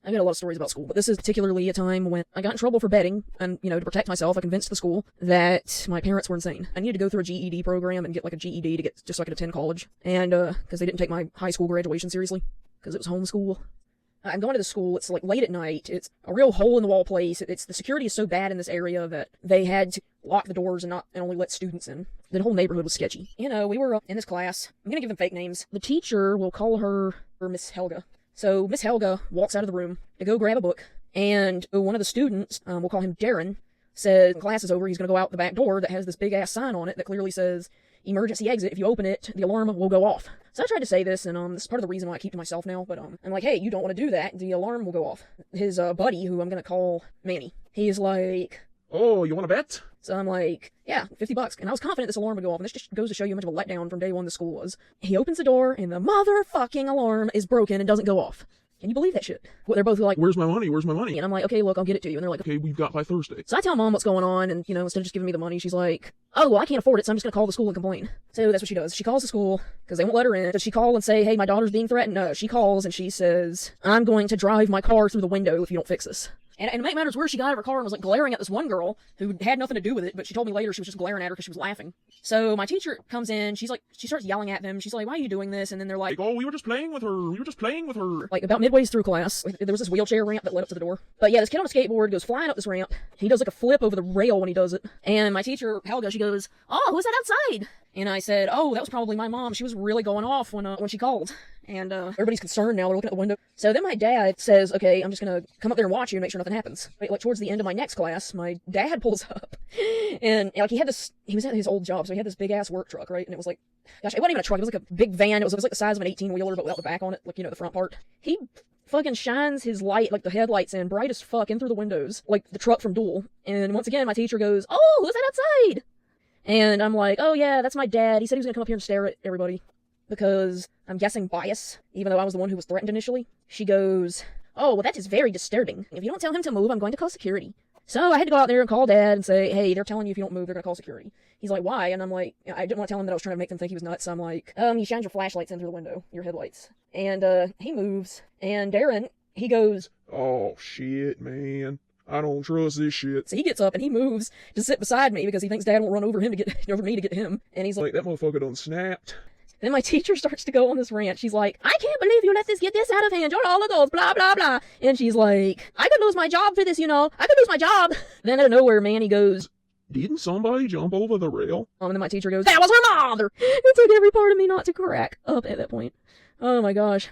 I got a lot of stories about school, but this is particularly a time when I got in trouble for betting, and, to protect myself, I convinced the school that my parents were insane. I needed to go through a GED program and get, like, a GED to get, just so I could attend college. And, because they didn't take my high school graduation seriously, because it was homeschool. I'm going to the school, it's, like, late at night, it's a real hole-in-the-wall place, the security is so bad in this area that they had to lock the doors and only let students in. The whole neighborhood was sketchy. We were in this class, I'm gonna give them fake names. The teacher, will call her Miss Helga. So Miss Helga walks out of the room to go grab a book, and one of the students, we'll call him Darren, says, class is over, he's going to go out the back door that has this big-ass sign on it that clearly says, emergency exit. If you open it, the alarm will go off. So I tried to say this, and this is part of the reason why I keep to myself now, but I'm like, hey, you don't want to do that, the alarm will go off. His buddy, who I'm going to call Manny, he's like, oh, you want to bet? So I'm like, yeah, $50. And I was confident this alarm would go off, and this just goes to show you how much of a letdown from day one the school was. He opens the door, and the motherfucking alarm is broken and doesn't go off. Can you believe that shit? Well, they're both like, where's my money? Where's my money? And I'm like, okay, look, I'll get it to you. And they're like, okay, we've got by Thursday. So I tell Mom what's going on, and, instead of just giving me the money, she's like, oh, well, I can't afford it, so I'm just going to call the school and complain. So that's what she does. She calls the school, because they won't let her in. Does she call and say, hey, my daughter's being threatened? No, she calls, and she says, I'm going to drive my car through the window if you don't fix this. And to make matters worse, she got out of her car and was, like, glaring at this one girl who had nothing to do with it, but she told me later she was just glaring at her because she was laughing. So my teacher comes in, she starts yelling at them. She's like, why are you doing this? And then they're like, oh, we were just playing with her. We were just playing with her. Like, about midway through class, there was this wheelchair ramp that led up to the door. But yeah, this kid on a skateboard goes flying up this ramp. He does, like, a flip over the rail when he does it. And my teacher, Helga, she goes, oh, who's that outside? And I said, oh, that was probably my mom. She was really going off when she called. And everybody's concerned now. They're looking at the window. So then my dad says, okay, I'm just going to come up there and watch you and make sure nothing happens. Like, towards the end of my next class, my dad pulls up. And, like, he was at his old job, so he had this big-ass work truck, right? And it was like, gosh, it wasn't even a truck. It was like a big van. It was like the size of an 18-wheeler, but without the back on it. Like, the front part. He fucking shines his light, like the headlights in, bright as fuck, in through the windows. Like the truck from Duel. And once again, my teacher goes, oh, who's that outside? And I'm like, oh yeah, that's my dad. He said he was gonna come up here and stare at everybody. Because I'm guessing bias, even though I was the one who was threatened initially. She goes, oh, well, that is very disturbing. If you don't tell him to move, I'm going to call security. So I had to go out there and call Dad and say, hey, they're telling you if you don't move, they're going to call security. He's like, why? And I'm like, I didn't want to tell him that I was trying to make them think he was nuts. So I'm like, you shine your flashlights in through the window, your headlights. And he moves, and Darren, he goes, oh, shit, man. I don't trust this shit. So he gets up and he moves to sit beside me because he thinks Dad won't run over him to get over me to get to him. And he's like, that motherfucker done snapped. Then my teacher starts to go on this rant. She's like, I can't believe you let this get this out of hand. You're all adults, blah, blah, blah. And she's like, I could lose my job for this, I could lose my job. Then out of nowhere, Manny goes, didn't somebody jump over the rail? And then my teacher goes, that was her mother. It took every part of me not to crack up at that point. Oh my gosh.